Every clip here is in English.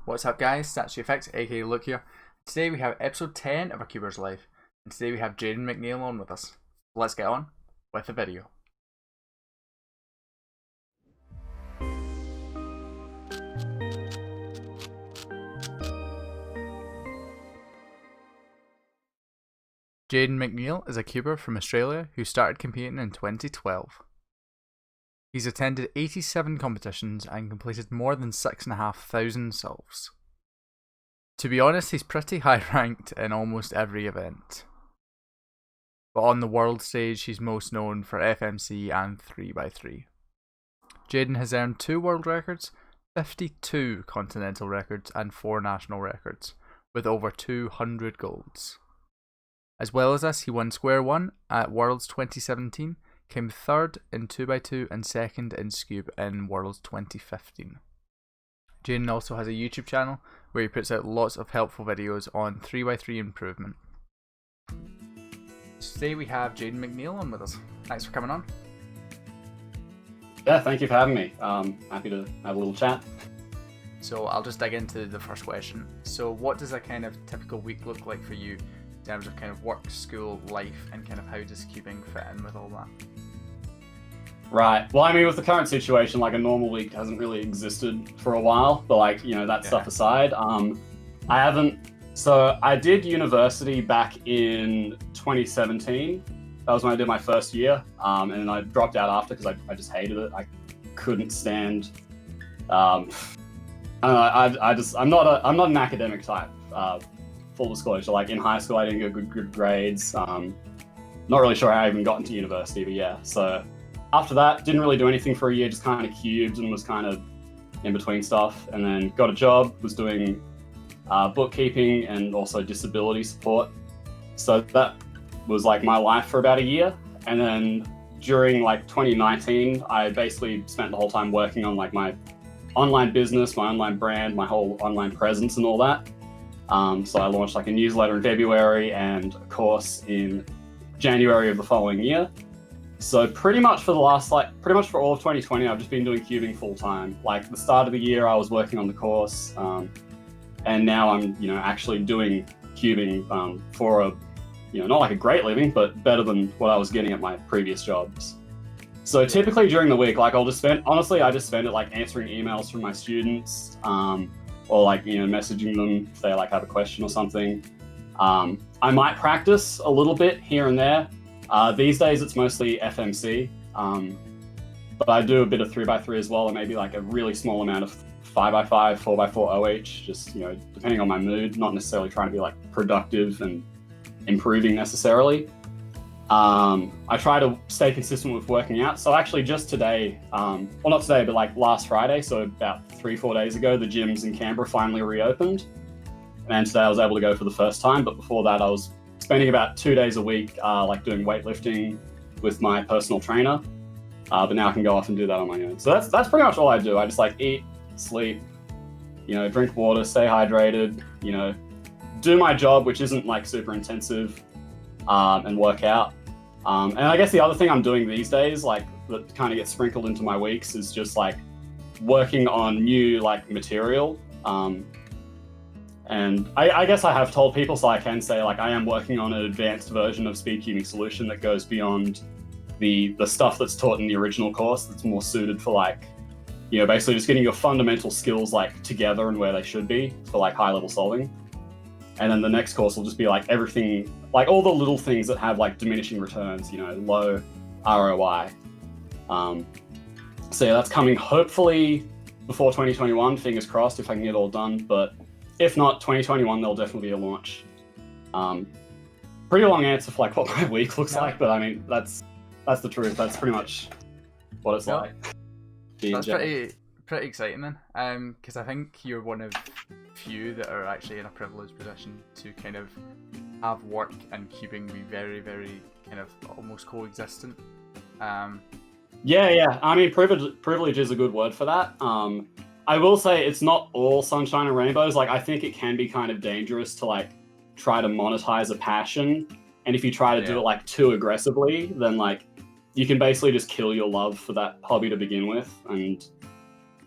What's up guys, Statue Effects aka Luke here. Today we have episode 10 of our Kewbz Live, and today we have Jayden McNeill on with us. Let's get on with the video. Jayden McNeill is a Kewber from Australia who started competing in 2012. He's attended 87 competitions and completed more than 6,500 solves. To be honest, he's pretty high ranked in almost every event. But on the world stage, he's most known for FMC and 3x3. Jayden has earned 2 world records, 52 continental records and 4 national records, with over 200 golds. As well as this, he won Square 1 at Worlds 2017, came 3rd in 2x2 and 2nd in Scube in Worlds 2015. Jayden also has a YouTube channel where he puts out lots of helpful videos on 3x3 improvement. Today we have Jayden McNeill on with us. Thanks for coming on. Yeah, thank you for having me. Happy to have a little chat. So I'll just dig into the first question. So what does a kind of typical week look like for you in terms of kind of work, school, life, and kind of how does cubing fit in with all that? Right. Well, I mean, with the current situation, like a normal week hasn't really existed for a while, but like, you know, that stuff aside, I did university back in 2017. That was when I did my first year. And then I dropped out after because I just hated it. I couldn't stand, I don't know, I'm not an academic type. Full disclosure, like in high school, I didn't get good grades. Not really sure how I even got into university, but yeah. So after that, didn't really do anything for a year, just kind of cubed and was kind of in between stuff. And then got a job, was doing bookkeeping and also disability support. So that was like my life for about a year. And then during like 2019, I basically spent the whole time working on like my online business, my online brand, my whole online presence and all that. So I launched like a newsletter in February and a course in January of the following year. So pretty much for all of 2020, I've just been doing cubing full time. Like the start of the year, I was working on the course, and now I'm, actually doing cubing for a, not like a great living, but better than what I was getting at my previous jobs. So typically during the week, like I just spend it like answering emails from my students, or like, messaging them if they like have a question or something. I might practice a little bit here and there. These days it's mostly FMC, but I do a bit of 3x3 as well, and maybe like a really small amount of 5x5, 4x4 OH, just, depending on my mood, not necessarily trying to be like productive and improving necessarily. I try to stay consistent with working out. So actually just today, well not today, but like last Friday, so about 3-4 days ago, the gyms in Canberra finally reopened. And today I was able to go for the first time, but before that I was spending about 2 days a week, like doing weightlifting with my personal trainer. But now I can go off and do that on my own. So that's pretty much all I do. I just like eat, sleep, drink water, stay hydrated, do my job, which isn't like super intensive, and work out. And I guess the other thing I'm doing these days, like that kind of gets sprinkled into my weeks, is just like working on new like material. And I guess I have told people, so I can say like I am working on an advanced version of speed cubing solution that goes beyond the stuff that's taught in the original course, that's more suited for like, basically just getting your fundamental skills like together and where they should be for like high level solving. And then the next course will just be like everything, like all the little things that have like diminishing returns, low ROI. So yeah, that's coming hopefully before 2021, fingers crossed if I can get it all done. But if not, 2021, there'll definitely be a launch. Pretty long answer for like what my week looks like, but I mean, that's the truth. That's pretty much what it's like. That's pretty exciting then, because I think you're one of few that are actually in a privileged position to kind of have work and cubing be very, very kind of almost coexistent. Yeah. I mean, privilege is a good word for that. I will say it's not all sunshine and rainbows. Like I think it can be kind of dangerous to like try to monetize a passion, and if you try to do it like too aggressively, then like you can basically just kill your love for that hobby to begin with. And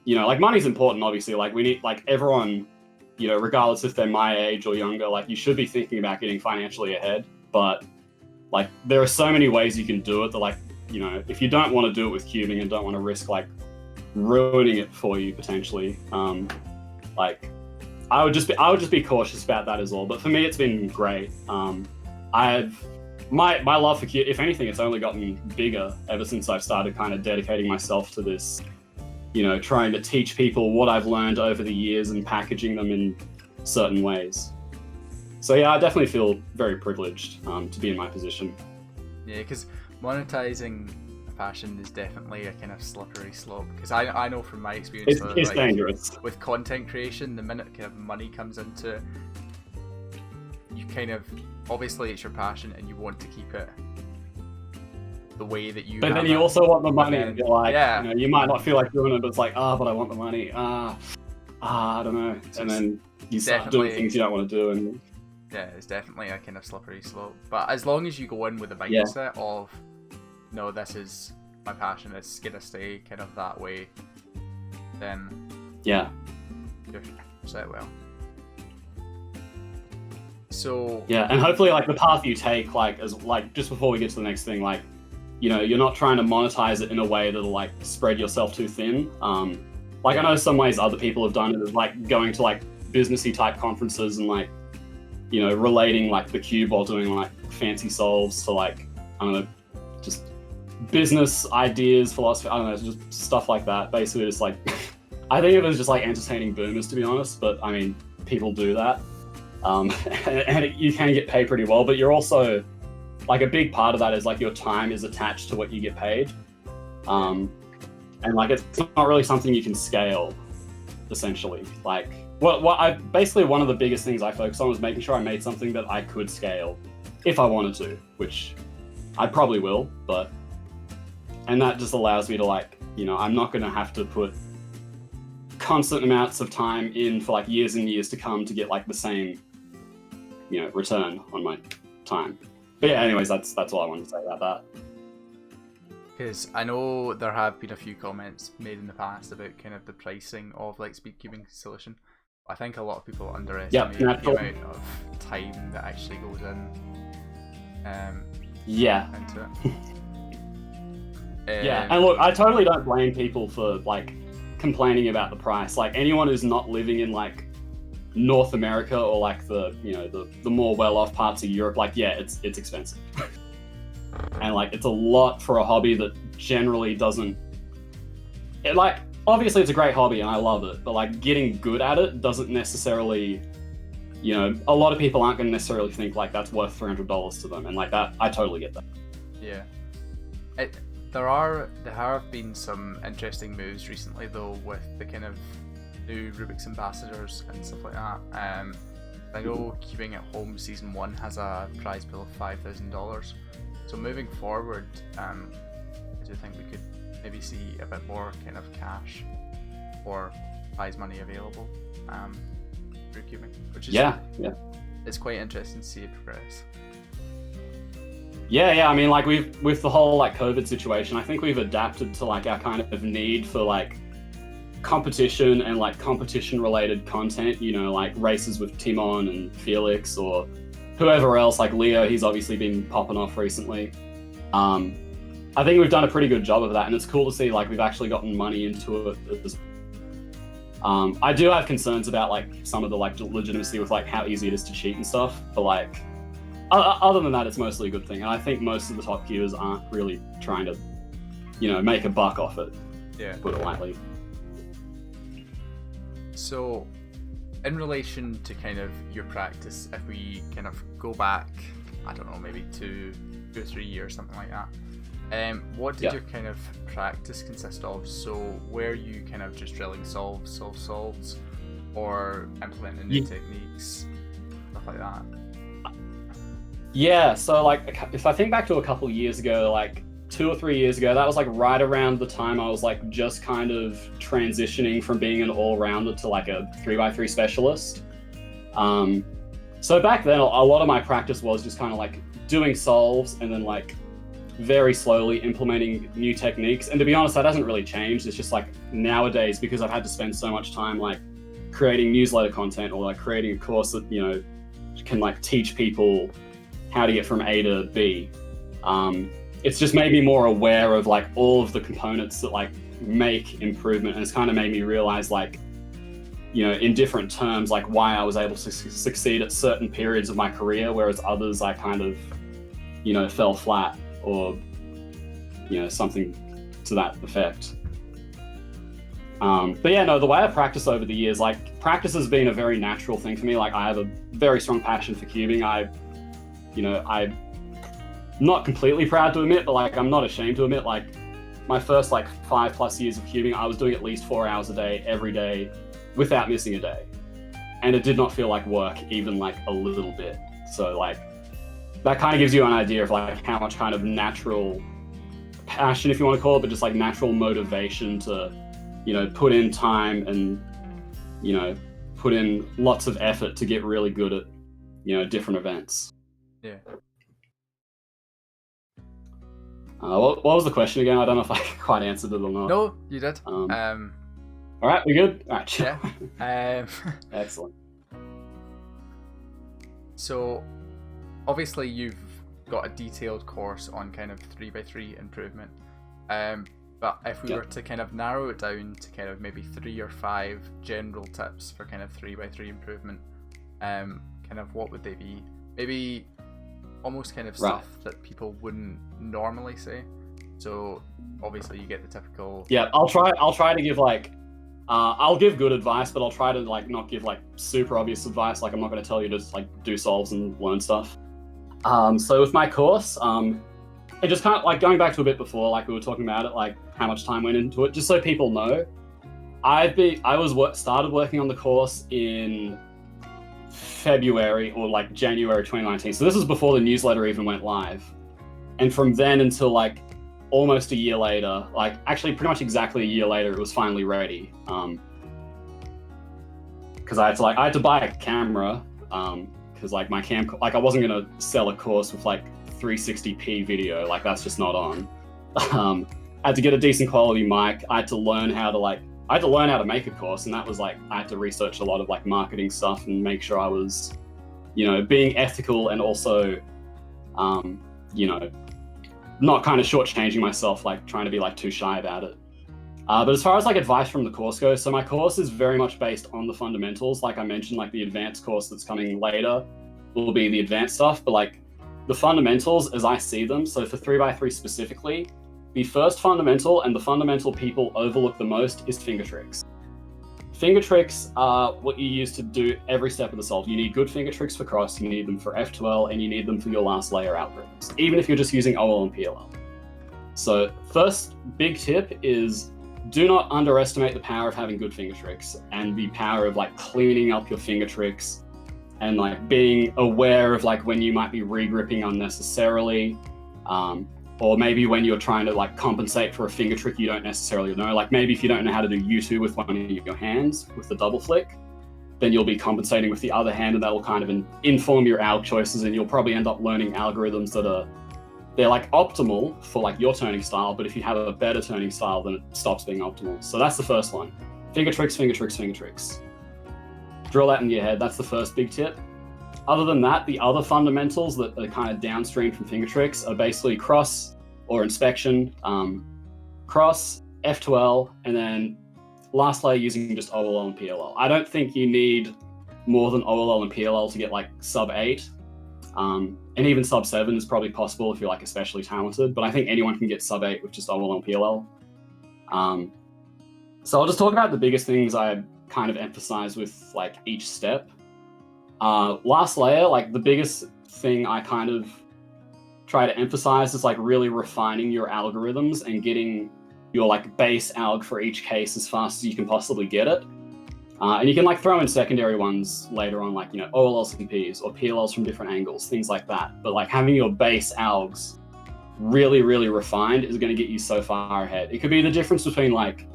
like money's important, obviously. Like we need, like everyone you know, regardless if they're my age or younger, like you should be thinking about getting financially ahead. But like there are so many ways you can do it that, like, you know, if you don't want to do it with cubing and don't want to risk like ruining it for you potentially, like I would just be cautious about that as well. But for me, it's been great. My love for cubing, if anything, it's only gotten bigger ever since I've started kind of dedicating myself to this, you know, trying to teach people what I've learned over the years and packaging them in certain ways. So yeah, I definitely feel very privileged to be in my position. Yeah, because monetizing a passion is definitely a kind of slippery slope. Because I know from my experience, it's like, dangerous. With content creation, the minute kind of money comes into it, you kind of, obviously it's your passion and you want to keep it the way that you. But then you also want the money. Then, you're like, yeah, you know, you might not feel like doing it, but it's like, but I want the money. I don't know. And then you start doing things you don't want to do, and yeah, it's definitely a kind of slippery slope. But as long as you go in with the mindset of, no, this is my passion, it's gonna stay kind of that way, then yeah, you're set well. So yeah, and hopefully like the path you take, like as like just before we get to the next thing, like, you know, you're not trying to monetize it in a way that'll like spread yourself too thin. Like I know some ways other people have done it is like going to like businessy type conferences and like, you know, relating like the cube while doing like fancy solves to like, I don't know, just business ideas, philosophy, I don't know, just stuff like that. Basically just like, I think it was just like entertaining boomers, to be honest, but I mean, people do that. And you can get paid pretty well, but you're also, like a big part of that is like your time is attached to what you get paid. And like, it's not really something you can scale, essentially. Like, basically one of the biggest things I focused on was making sure I made something that I could scale if I wanted to, which I probably will, and that just allows me to like, you know, I'm not going to have to put constant amounts of time in for like years and years to come to get like the same, you know, return on my time. But yeah, anyways, that's all I wanted to say about that. Because I know there have been a few comments made in the past about kind of the pricing of like speed cubing solution. I think a lot of people underestimate the amount of time that actually goes in into it. Yeah, and look, I totally don't blame people for like complaining about the price. Like anyone who's not living in like North America or like the, you know, the more well-off parts of Europe, like yeah, it's expensive. And like it's a lot for a hobby that generally doesn't, like obviously it's a great hobby and I love it, but like getting good at it doesn't necessarily, you know, a lot of people aren't going to necessarily think like that's worth $300 to them, and like that, I totally get that. Yeah. There have been some interesting moves recently though with the kind of new Rubik's ambassadors and stuff like that. I know Cubing at Home Season 1 has a prize pool of $5,000. So moving forward, I do think we could maybe see a bit more kind of cash or prize money available through Cubing, which is it's quite interesting to see it progress. Yeah, I mean, like with the whole like COVID situation, I think we've adapted to like our kind of need for like competition and like competition related content, you know, like races with Timon and Felix or whoever else, like Leo, he's obviously been popping off recently. I think we've done a pretty good job of that, and it's cool to see like we've actually gotten money into it. I do have concerns about like some of the like legitimacy with like how easy it is to cheat and stuff, but like other than that, it's mostly a good thing. And I think most of the top queuers aren't really trying to, you know, make a buck off it. Yeah. Put it lightly. So, in relation to kind of your practice, if we kind of go back, I don't know, maybe 2 or 3 years, something like that. What did your kind of practice consist of? So, were you kind of just drilling solves, or implementing new techniques, stuff like that? Yeah, so like if I think back to a couple years ago, like 2 or 3 years ago, that was like right around the time I was like just kind of transitioning from being an all-rounder to like a 3x3 specialist. So back then, a lot of my practice was just kind of like doing solves and then like very slowly implementing new techniques. And to be honest, that hasn't really changed. It's just like nowadays, because I've had to spend so much time like creating newsletter content or like creating a course that, you know, can like teach people how to get from A to B. It's just made me more aware of like all of the components that like make improvement, and it's kind of made me realize like, you know, in different terms, like why I was able to succeed at certain periods of my career, whereas others I kind of, you know, fell flat, or, you know, something to that effect. But yeah, no, the way I practice over the years, like practice has been a very natural thing for me. Like I have a very strong passion for cubing. I'm not completely proud to admit, but like I'm not ashamed to admit, like my first like 5+ years of cubing, I was doing at least 4 hours a day, every day, without missing a day. And it did not feel like work, even like a little bit. So like, that kind of gives you an idea of like how much kind of natural passion, if you want to call it, but just like natural motivation to, you know, put in time and, you know, put in lots of effort to get really good at, you know, different events. Yeah. What was the question again? I don't know if I quite answered it or not. No, you did. All right, we good? All right. Yeah. Excellent. So, obviously, you've got a detailed course on kind of 3x3 improvement. But if we were to kind of narrow it down to kind of maybe 3 or 5 general tips for kind of 3x3 improvement, kind of what would they be? Maybe almost kind of stuff that people wouldn't normally say. So obviously you get the typical. Yeah, I'll try to give like, I'll give good advice, but I'll try to like not give like super obvious advice. Like I'm not going to tell you to just like do solves and learn stuff. So with my course, it just kind of like going back to a bit before, like we were talking about it, like how much time went into it, just so people know. Started working on the course in February or like January 2019. So this was before the newsletter even went live. And from then until like almost a year later, like actually pretty much exactly a year later, it was finally ready. Because I had to buy a camera, because like my I wasn't gonna sell a course with like 360p video, like that's just not on. I had to get a decent quality mic. I had to learn how to make a course, and that was like I had to research a lot of like marketing stuff and make sure I was, you know, being ethical and also, you know, not kind of shortchanging myself, like trying to be like too shy about it. But as far as like advice from the course goes, so my course is very much based on the fundamentals. Like I mentioned, like the advanced course that's coming later will be the advanced stuff, but like the fundamentals as I see them, so for 3x3 specifically, the first fundamental and the fundamental people overlook the most is finger tricks. Finger tricks are what you use to do every step of the solve. You need good finger tricks for cross, you need them for F12, and you need them for your last layer algorithms, even if you're just using OL and PLL. So first big tip is do not underestimate the power of having good finger tricks and the power of like cleaning up your finger tricks and like being aware of like when you might be regripping unnecessarily, or maybe when you're trying to like compensate for a finger trick you don't necessarily know. Like maybe if you don't know how to do U2 with one of your hands with the double flick, then you'll be compensating with the other hand, and that'll kind of inform your alg choices, and you'll probably end up learning algorithms that they're like optimal for like your turning style, but if you have a better turning style, then it stops being optimal. So that's the first one. Finger tricks, finger tricks, finger tricks. Drill that in your head. That's the first big tip. Other than that, the other fundamentals that are kind of downstream from finger tricks are basically cross or inspection, cross, F2L, and then last layer using just OLL and PLL. I don't think you need more than OLL and PLL to get like sub 8. And even sub 7 is probably possible if you're like especially talented, but I think anyone can get sub 8 with just OLL and PLL. So I'll just talk about the biggest things I kind of emphasize with like each step. Last layer, like the biggest thing I kind of try to emphasize is like really refining your algorithms and getting your like base alg for each case as fast as you can possibly get it. And you can like throw in secondary ones later on, like, you know, OLLs and Ps or PLLs from different angles, things like that. But like having your base algs really, really refined is going to get you so far ahead. It could be the difference between like,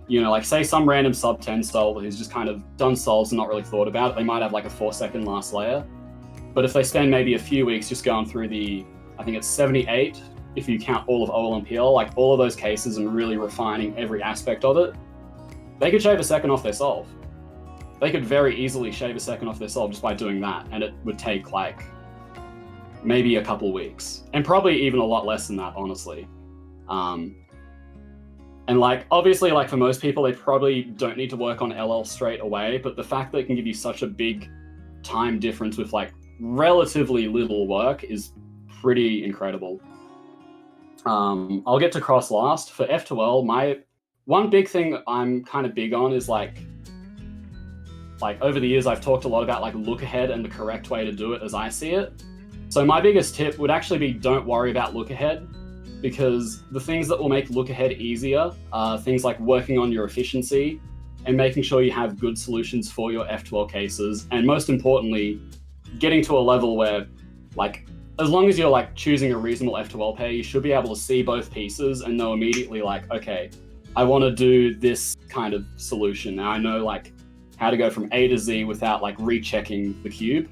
you know, like say some random sub 10 solver who's just kind of done solves and not really thought about it. They might have like a 4-second last layer. But if they spend maybe a few weeks just going through the, I think it's 78, if you count all of OL and PL, like all of those cases and really refining every aspect of it, they could shave a second off their solve. they could very easily shave a second off their solve just by doing that, and it would take like maybe a couple weeks, and probably even a lot less than that, honestly. And like, obviously, like for most people, they probably don't need to work on LL straight away, but the fact that it can give you such a big time difference with like relatively little work is pretty incredible. I'll get to cross last. For F2L, my one big thing I'm kind of big on is like over the years, I've talked a lot about like look ahead and the correct way to do it as I see it. So my biggest tip would actually be don't worry about look ahead, because the things that will make look ahead easier are things like working on your efficiency and making sure you have good solutions for your F2L cases. And most importantly, getting to a level where like, as long as you're like choosing a reasonable F2L pair, you should be able to see both pieces and know immediately like, okay, I want to do this kind of solution. Now I know like how to go from A to Z without like rechecking the cube.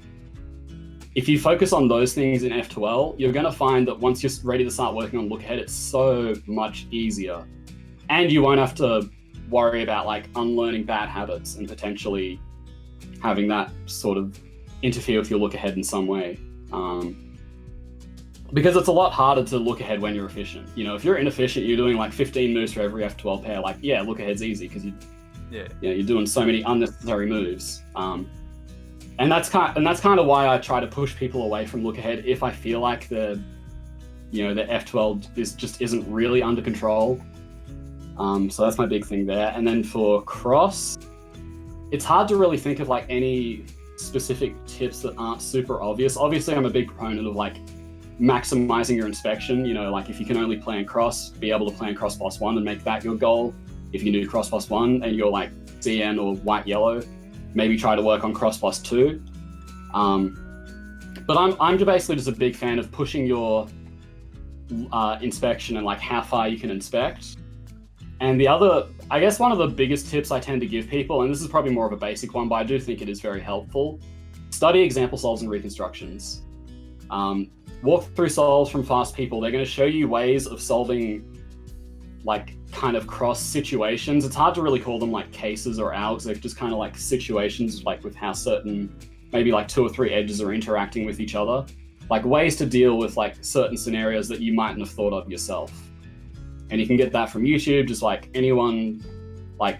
If you focus on those things in F2L, you're going to find that once you're ready to start working on look ahead, it's so much easier. And you won't have to worry about like unlearning bad habits and potentially having that sort of interfere with your look ahead in some way. Because it's a lot harder to look ahead when you're efficient. You know, if you're inefficient, you're doing like 15 moves for every F2L pair, like, yeah, look ahead's easy because you're doing so many unnecessary moves. And that's kind of why I try to push people away from look ahead if I feel like the F2L isn't really under control. So that's my big thing there. And then for cross, it's hard to really think of like any specific tips that aren't super obvious. Obviously, I'm a big proponent of like maximizing your inspection. You know, like if you can only plan cross, be able to plan cross plus one and make that your goal. If you can do cross plus one and you're like CN or white yellow, maybe try to work on cross plus two. But I'm basically just a big fan of pushing your inspection and like how far you can inspect. And the other, I guess one of the biggest tips I tend to give people, and this is probably more of a basic one, but I do think it is very helpful, study example solves and reconstructions. Walk through solves from fast people. They're going to show you ways of solving like kind of cross situations. It's hard to really call them like cases or algs. They're just kind of like situations, like with how certain, maybe like 2 or 3 edges are interacting with each other. Like ways to deal with like certain scenarios that you mightn't have thought of yourself. And you can get that from YouTube, just like anyone, like,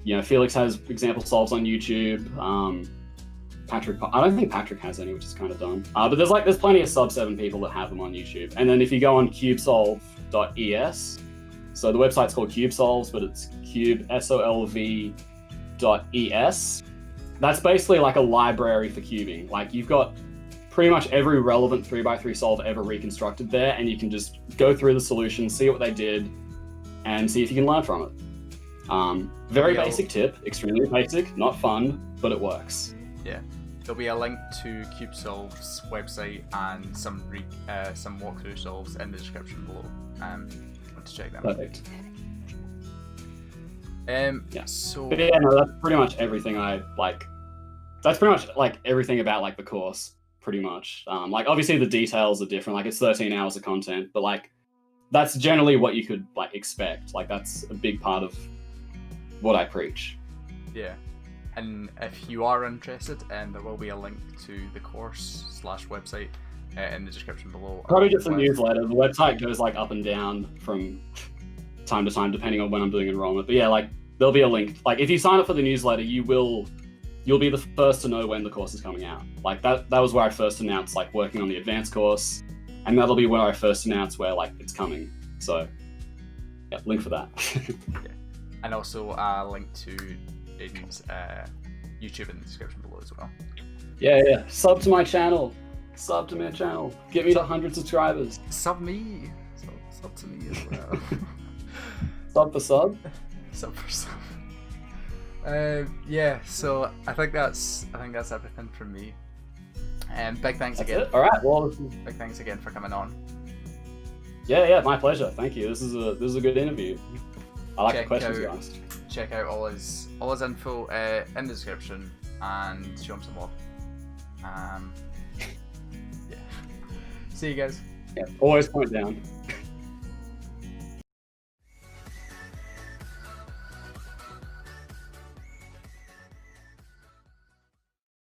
you know, Felix has example solves on YouTube. Patrick, I don't think Patrick has any, which is kind of dumb. But there's plenty of sub 7 people that have them on YouTube. And then if you go on kewbsolve.es, so the website's called Kewbsolves, but it's kewbsolv.es. That's basically like a library for cubing. Like you've got pretty much every relevant 3x3 solve ever reconstructed there, and you can just go through the solution, see what they did, and see if you can learn from it. Very basic tip, extremely basic, not fun, but it works. Yeah. There'll be a link to Kewbsolve's website and some walkthrough solves in the description below. To check them. Perfect. Yeah. So. But yeah, no, that's pretty much everything I like. That's pretty much like everything about like the course, pretty much. Like obviously the details are different. Like it's 13 hours of content, but like that's generally what you could like expect. Like that's a big part of what I preach. Yeah. And if you are interested, there will be a link to the course/website in the description below. Probably just a newsletter. The website goes like up and down from time to time depending on when I'm doing enrollment. But yeah, like there'll be a link. Like if you sign up for the newsletter, you'll be the first to know when the course is coming out. Like that was where I first announced like working on the advanced course, and that'll be where I first announced where like it's coming. So yeah, link for that. Yeah. And also a link to Jaydens' YouTube in the description below as well. Yeah. Sub to my channel. Get me to 100 subscribers. Sub me. Sub to me as well. Sub for sub. Sub for sub. Yeah. So I think that's everything from me. Big thanks that's again. It? All right. Well, big thanks again for coming on. Yeah. My pleasure. Thank you. This is a good interview. I like the questions you asked. Check out all his info in the description and show him some love. Yeah. See you guys. Yeah. Always point down.